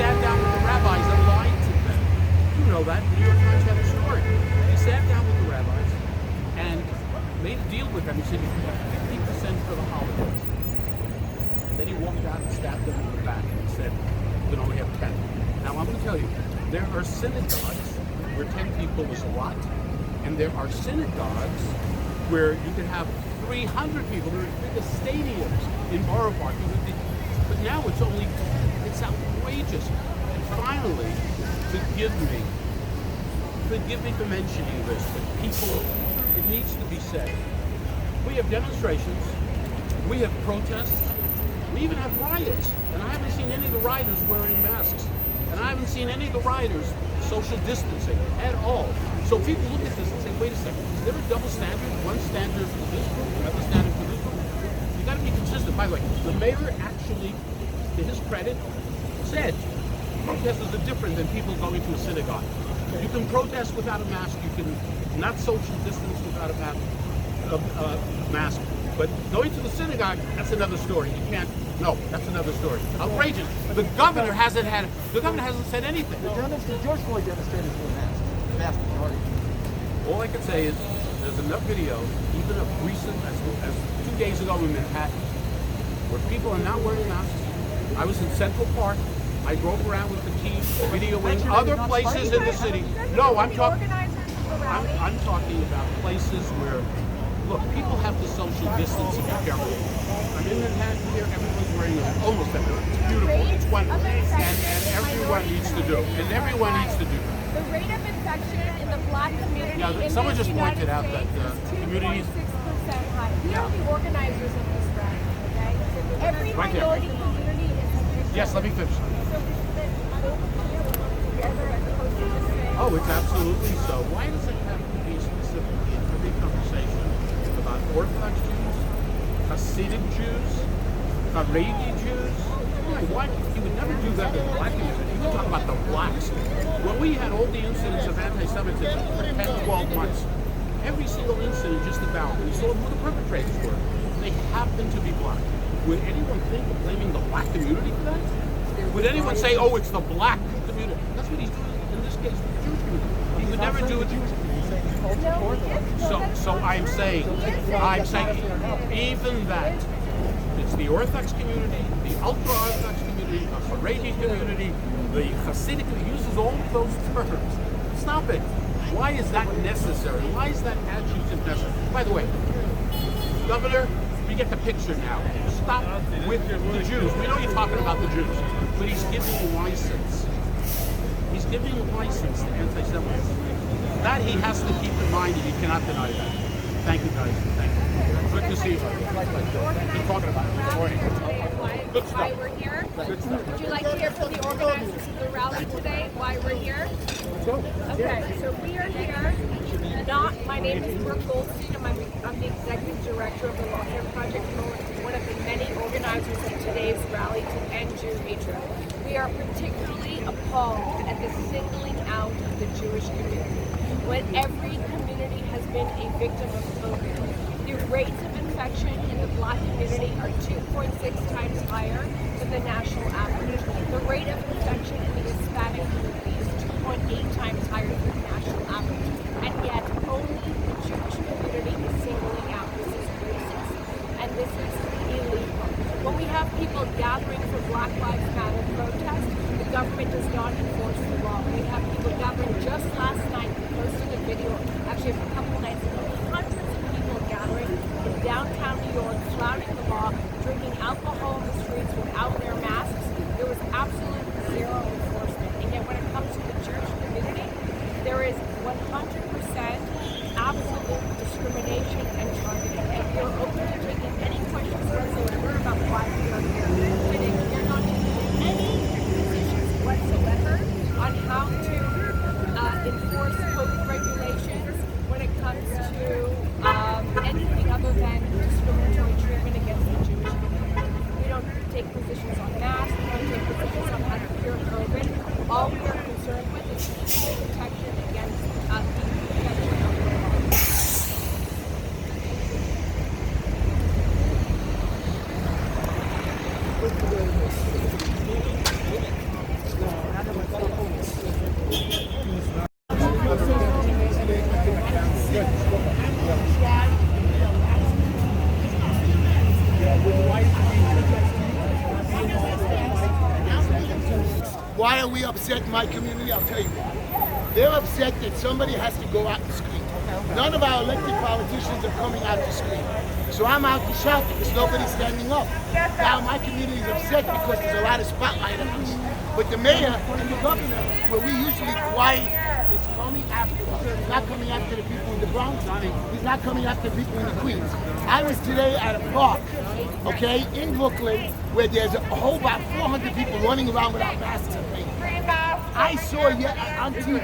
sat down with the rabbis and lied to them. You know that. The New York Times had a story. He sat down with the rabbis and made a deal with them. He said, you can have 50% for the holidays. Then he walked out and stabbed them in the back and said, you can only have 10. Now I'm going to tell you, there are synagogues where 10 people is a lot, and there are synagogues where you can have 300 people. There are big stadiums in Borough Park. But now it's outrageous. And finally, forgive me for mentioning this, but people, it needs to be said. We have demonstrations, we have protests, we even have riots, and I haven't seen any of the rioters wearing masks, and I haven't seen any of the rioters social distancing at all. So people look at this and say, wait a second, is there a double standard? One standard for this group, another standard for this group? You got to be consistent. By the way, the mayor actually, to his credit, said protesters are different than people going to a synagogue. You can protest without a mask. You can not social distance without a mask. But going to the synagogue, that's another story. You can't. No, that's another story. Outrageous. The governor hasn't said anything. The George Floyd demonstrators were masked. The vast majority. All I can say is there's enough video, even of recent as 2 days ago in Manhattan, where people are not wearing masks. I was in Central Park. I drove around with the team, videoing other places in the city. No, I'm talking about places where, look, people have to social distance and be careful. I'm in Manhattan here, everyone's wearing almost everyone. It's beautiful, it's wonderful. And everyone needs to do. And everyone needs to do. The rate of infection in the black community in someone just United pointed out that communities. 2.6% high. We are the organizers of this rally, okay? Every Right there. minority community is. Yes, let me finish. Oh, it's absolutely so. Why does it have to be specifically a big conversation about Orthodox Jews, Hasidic Jews, Haredi Jews? Why? You would never do that in the black community. You would talk about the blacks. When we had all the incidents of anti-Semitism for 10, 12 months, every single incident just about, we saw who the perpetrators were. They happened to be black. Would anyone think of blaming the black community for that? Would anyone say, oh, it's the black community? That's what he's doing in this case with the Jewish community. He would never do it. So I'm saying, even that, it's the Orthodox community, the ultra-Orthodox community, the Haredi community, the Hasidic community, uses all of those terms. Stop it. Why is that necessary? Why is that adjective necessary? By the way, Governor, we get the picture now. Stop with the Jews. We know you're talking about the Jews, but he's giving license. He's giving license to anti-Semitism. That he has to keep in mind, and he cannot deny that. Thank you, guys. Thank you. Good to see you. Keep talking about it. Good morning. Good stuff. Why we're here? Good stuff. Would you like to hear from the organizers of the rally today? Why we're here? Okay, so we are here. My name is Brooke Goldstein. I'm the executive director of the Lawfare Project, one of the many organizers of today's rally to end Jew hatred. We are particularly appalled at the singling out of the Jewish community, when every community has been a victim of COVID. The rates of infection in the black community are 2.6 times higher than the national average. The rate of infection in the Hispanic community is 2.8 times higher than the national average. And yet, only the Jewish community is singling out. This is racist, and this is illegal. When we have people gathering for Black Lives Matter protests, the government does not enforce the law. We have people gathering just last night. We posted a video, actually a couple nights ago, hundreds of people gathering in downtown New York, flouting the law, drinking alcohol in the streets without their masks. There was absolute zero enforcement. And yet when it comes to the Jewish community, there is 100% absolute discrimination and targeting. And we are open to taking any questions whatsoever about why we are here. And if you're not taking any positions whatsoever on how to enforce COVID regulations when it comes to Why are we upset in my community? I'll tell you why. They're upset that somebody has to go out and scream. None of our elected politicians are coming out to scream. So I'm out to shout because nobody's standing up. Now my community is upset because there's a lot of spotlight on us. But the mayor and the governor, where we usually quiet, is coming after us. He's not coming after the people in the Bronx. He's not coming after the people in the Queens. I was today at a park, okay, in Brooklyn, where there's a whole about 400 people running around without masks and things. I saw on TV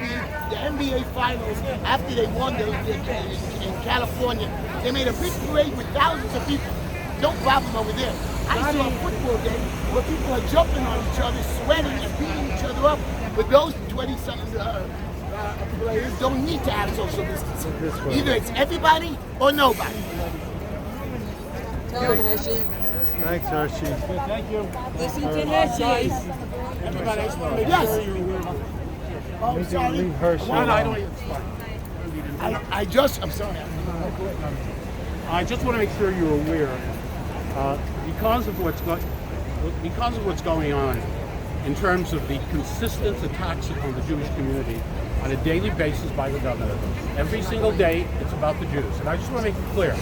the NBA Finals after they won in California. They made a big parade with thousands of people. No problem over there. I saw a football game where people are jumping on each other, sweating and beating each other up. But those 20-something players don't need to have social distancing. Either it's everybody or nobody. Tell him, Hershey. Thanks, Hershey. Thank you. Listen to Hershey. Everybody, I just want to make Yes. sure you're aware. Oh, sorry. Leave Hershey No, I alone. don't. It's fine. I'm sorry. I just want to make sure you're aware, because of what's going on, in terms of the consistent attacks upon the Jewish community on a daily basis by the governor. Every single day, it's about the Jews, and I just want to make it clear.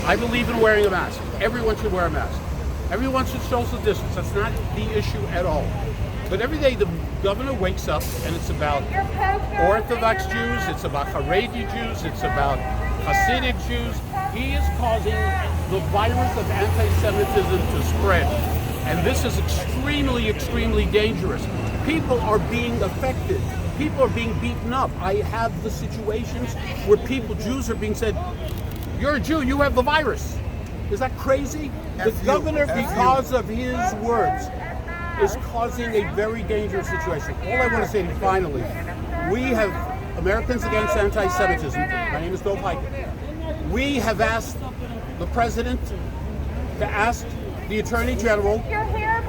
I believe in wearing a mask. Everyone should wear a mask. Everyone should social distance. That's not the issue at all. But every day the governor wakes up and it's about Orthodox Jews, it's about Haredi Jews, it's about Hasidic Jews. He is causing the virus of anti-Semitism to spread. And this is extremely, extremely dangerous. People are being affected. People are being beaten up. I have the situations where Jews are being said, "You're a Jew, you have the virus." Is that crazy? The governor, because of his words, is causing a very dangerous situation. All I want to say to you finally, we have Americans Against Anti-Semitism. My name is Dov Heiken. We have asked the president to ask the attorney general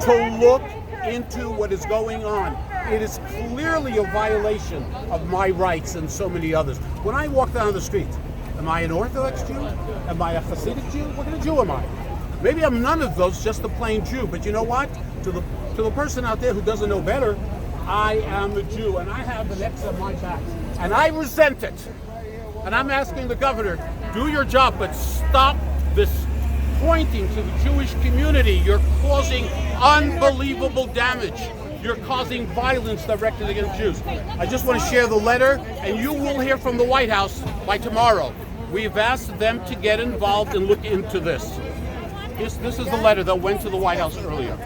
to look into what is going on. It is clearly a violation of my rights and so many others. When I walk down the street, am I an Orthodox Jew? Am I a Hasidic Jew? What kind of Jew am I? Maybe I'm none of those, just a plain Jew. But you know what? To the person out there who doesn't know better, I am a Jew, and I have an X on my back, and I resent it. And I'm asking the governor, do your job, but stop this pointing to the Jewish community. You're causing unbelievable damage. You're causing violence directed against Jews. I just want to share the letter, and you will hear from the White House by tomorrow. We've asked them to get involved and look into this. This is the letter that went to the White House earlier.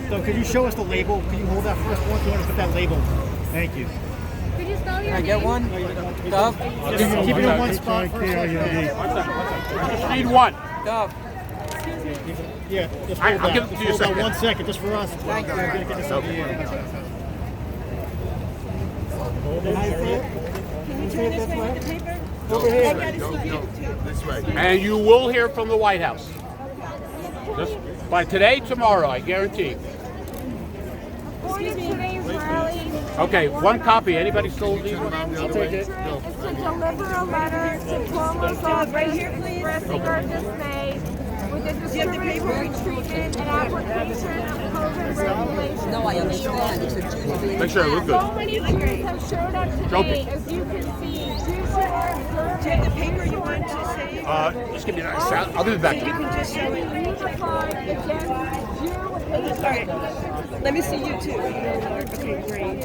So could you show us the label? Can you hold that first one? You want to put that label? Thank you. Could you spell your Can I name? get one? Dove? Just keep it in one spot Thank first. you. Just need one. Dove. Yeah, just I'll hold give that. it to you Just a hold that second. 1 second, just for us. Thank you. We're gonna get this over here. Hold it here. Can you turn this way with the paper? Over here. This way. And you will hear from the White House. Just by today, tomorrow, I guarantee. According to today's rally, Okay, one copy. Anybody stole these? I'll take it. Is to deliver a letter to Cuomo's office expressing our dismay with the discriminatory treatment and application of COVID regulations. No, I understand. It's a Jew. Make sure I look good. So many Jews have showed up today, as you can see. Jews are observing the paper you want to say. Just give me that. I'll give it back to you. Unified against Jew hate. Let me see you too. Okay, great.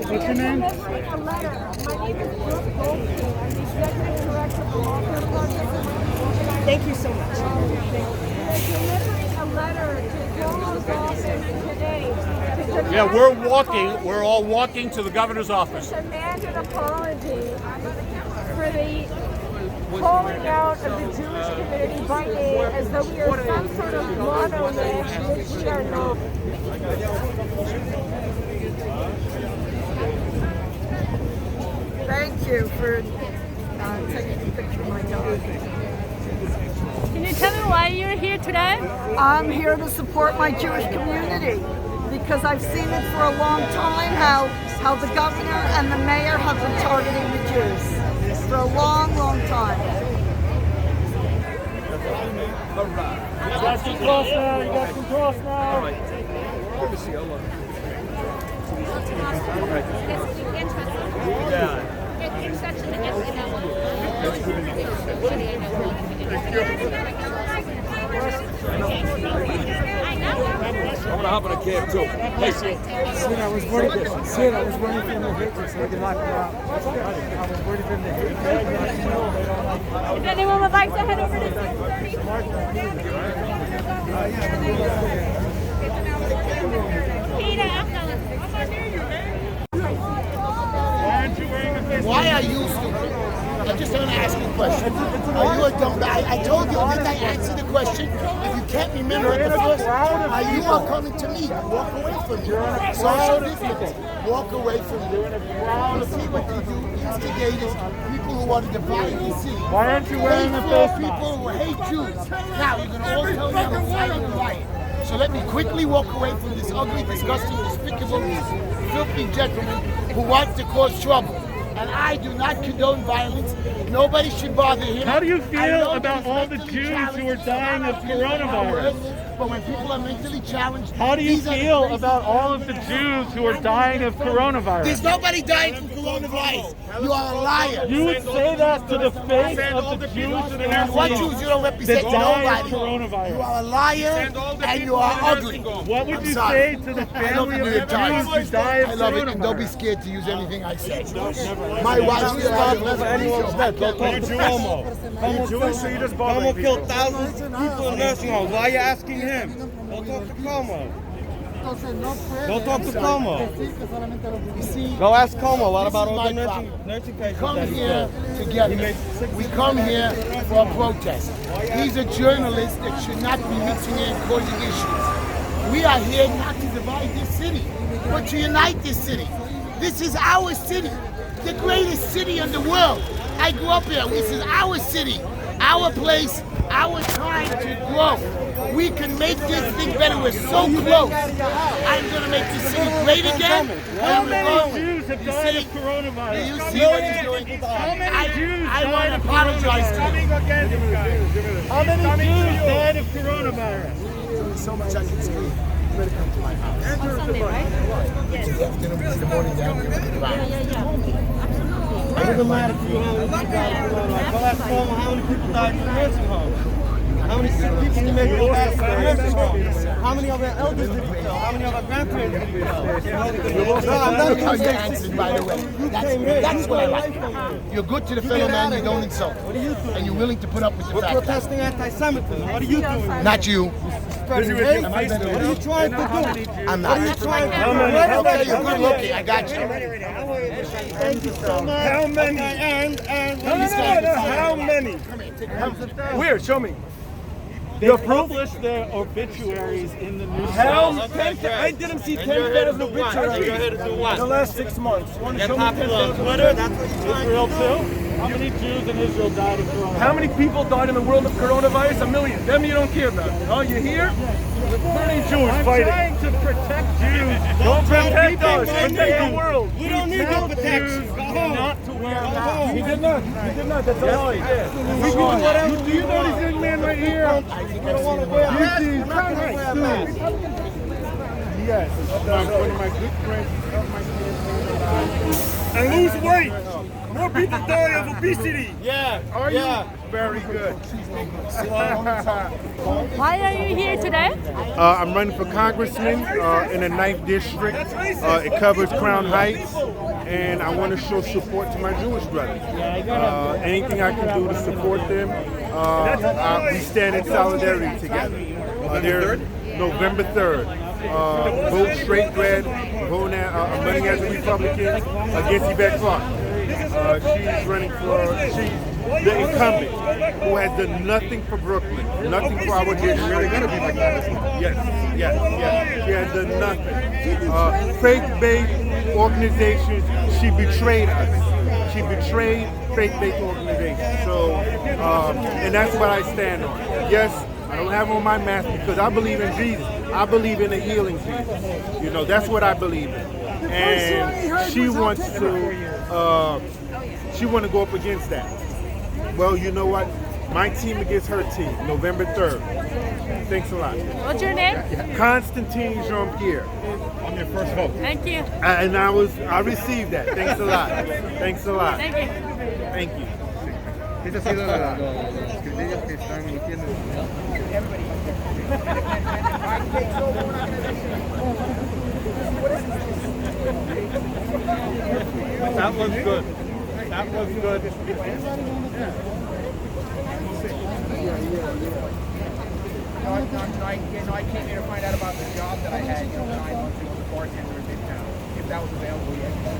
What's your name? A letter. My name is Brooke Goldstein. I'm the executive director of the Orthodox Jewish. Thank you so much. We're delivering a letter to Cuomo's office today. Yeah, we're all walking to the governor's office. To demand an apology for the calling out of the Jewish community by name as though we are some sort of monolith, which we are not. Thank you for taking a picture of my dog. Can you tell me why you're here today? I'm here to support my Jewish community because I've seen it for a long time how the governor and the mayor have been targeting the Jews for a long, long time. You got some close now. Good to see you. I'm gonna hop in a cab too. Hey, I was worried for him to hit you so they can lock him out. I was worried for him to hit you. If anyone would like to head over to 630. Why are you stupid? I'm just going to ask you a question. Are you a dumb guy? I told you, didn't I answer the question? If you can't remember it the first, are you are coming to me? Walk away from me. Social distance. Walk away from me. You see what you do? Instigators, people who want to divide the city. Why aren't you wearing a face mask? People who hate Jews. Now, you're going to all tell me I'm inciting a riot. So let me quickly walk away from this ugly, disgusting, despicable, filthy gentleman who wants to cause trouble. And I do not condone violence. Nobody should bother him. How do you feel about all the Jews who are dying of coronavirus? But when people are mentally challenged, How do you feel about all of the Jews who are dying of coronavirus? There's nobody dying from coronavirus. You are a liar. You would say that to the face of the Jews What Jews? You don't represent that die of nobody. coronavirus? You are a liar and you are ugly. What would you sorry. say to the I love family it of when the you're dying. Jews who die of I love it, and don't be coronavirus? scared to use anything I say. My wife still has a left. You Jewish, so you just Como killed thousands of people in nursing homes. Why are you asking him? Don't talk to Como. Don't talk to Como. You see, Go ask Como. What this about is all the my nursing problem. patients? Come that he here killed? together. We come here for a protest. He's a journalist that should not be mixing in and causing issues. We are here not to divide this city, but to unite this city. This is our city, the greatest city in the world. I grew up here. This is our city, our place, our time to grow. We can make this thing better. We're so close. I'm going to make this city great again. How I'm many going. Jews have You died see? of coronavirus? Do you see what he's doing? How many Jews I died want to of apologize to coronavirus? him. How many Jews died of coronavirus? There's so much I can say. You better come to my house. On Sunday, right? It's the afternoon, it's the morning down here. It doesn't matter to you how many people died of coronavirus. Go ask Como how many people died in the nursing home. How many sick people you make go back to the nursing home? How many of our elders did you kill? How many of our grandparents did you kill? No, I'm not Look how going to you say answered, by the way. That's what I like. You're good to the fellow man, you don't insult. What are you doing? And you're willing to put up with the We're fact that. protesting anti-Semitism. What are you doing? Not you. Spreading hate? What are you trying to do? I'm What are you not. trying to do? Okay, you're good looking, I got you. Thank you so much. How many? And How many? Where? Show me. They published their obituaries in the newspaper. I didn't see 10,000 obituaries in the last 6 months. Get popular on Twitter, that's what you're trying Israel to do. too? How many Jews in Israel died of coronavirus? How many people died in the world of coronavirus? 1 million. Them you don't care about. Oh, you here? There's plenty of Jews I'm fighting. trying to protect Jews. Don't protect people us. my Protect name. the world. We don't need Tell no protection. Jews Go home. not to wear masks. He did not. He did not. That's a lie. We can do whatever Do you know this young man right here? You don't want to wear a mask, you're not going to wear a mask. Yes. One of my good friends helped my kids and lose weight. More people die of obesity. Yeah, Are you? Very good. Why are you here today? I'm running for congressman in the 9th district. It covers Crown Heights, and I want to show support to my Jewish brothers. Anything I can do to support them, we stand in solidarity together. November 3rd. Vote straight red. I'm running as a Republican against Yvette Clark. She's running she's the incumbent who has done nothing for Brooklyn, nothing for our district. Really gonna be like that? Yes. She has done nothing. Faith-based organizations, she betrayed us. She betrayed faith-based organizations. So, and that's what I stand on. Yes, I don't have on my mask because I believe in Jesus. I believe in a healing Jesus. You know, that's what I believe in. And she wants to go up against that. Well, you know what? My team against her team, November 3rd. Thanks a lot. What's your name? Constantine Jean-Pierre. I'm your first vote. Thank you. And I received that. Thanks a lot. Thanks a lot. Thank you. Thank you. Esos han sido los criterios que están emitiendo. That was good. That was good. I came here to find out about the job that I had 9 months ago as a bartender in Midtown. If that was available yet.